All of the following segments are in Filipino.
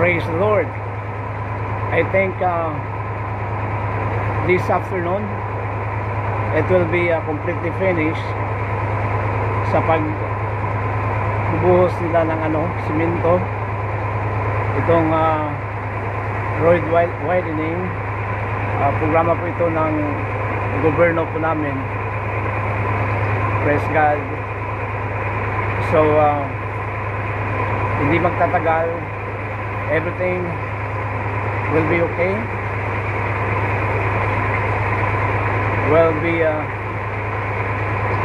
Praise the Lord. I think this afternoon it will be completely finished sa pagbubuhos nila ng simento. Itong road widening, programa po ito ng gobyerno po namin. Praise God. So hindi magtatagal, everything will be okay, will be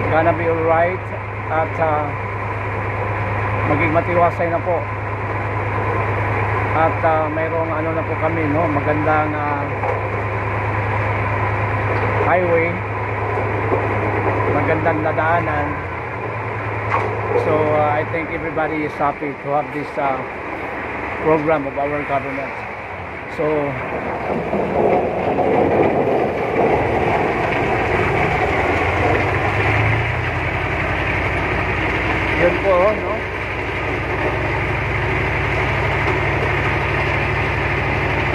gonna be alright, at maging matiwasay na po. At mayroong na po kami, magandang highway, magandang nadaanan. So I think everybody is happy to have this program of our government. So yun po,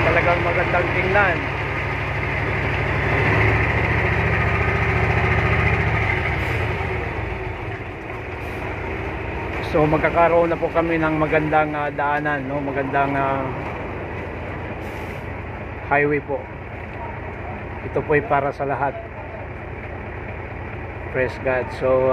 talagang magandang tingnan. So magkakaroon na po kami ng magandang daanan, magandang highway po. Ito po ay para sa lahat. Praise God. So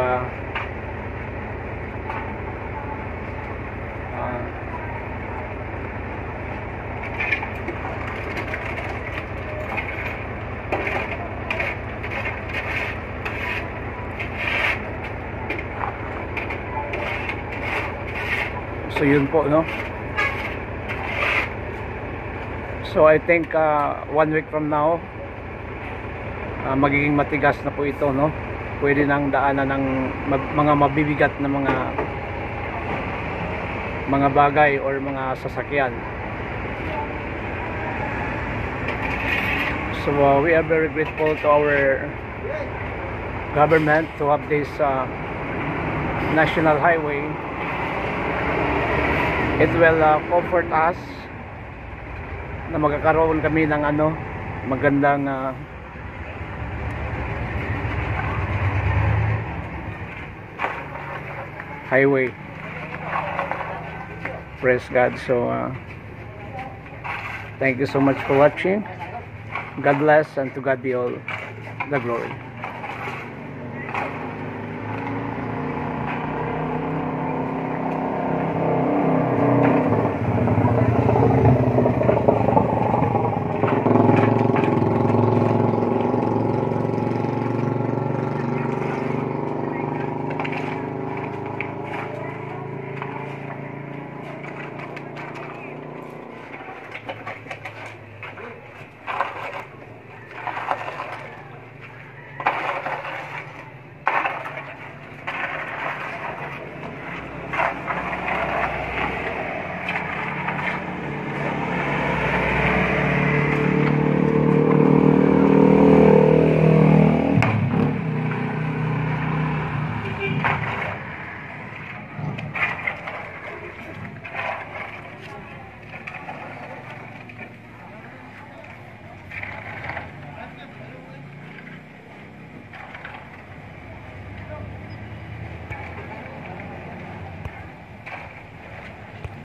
so yun po, so I think 1 week from now magiging matigas na po ito, pwede nang daanan ng mga mabibigat na mga bagay or mga sasakyan. So we are very grateful to our government to have this national highway. It will comfort us na magkakaroon kami ng magandang highway. Praise God. So thank you so much for watching. God bless, and to God be all the glory.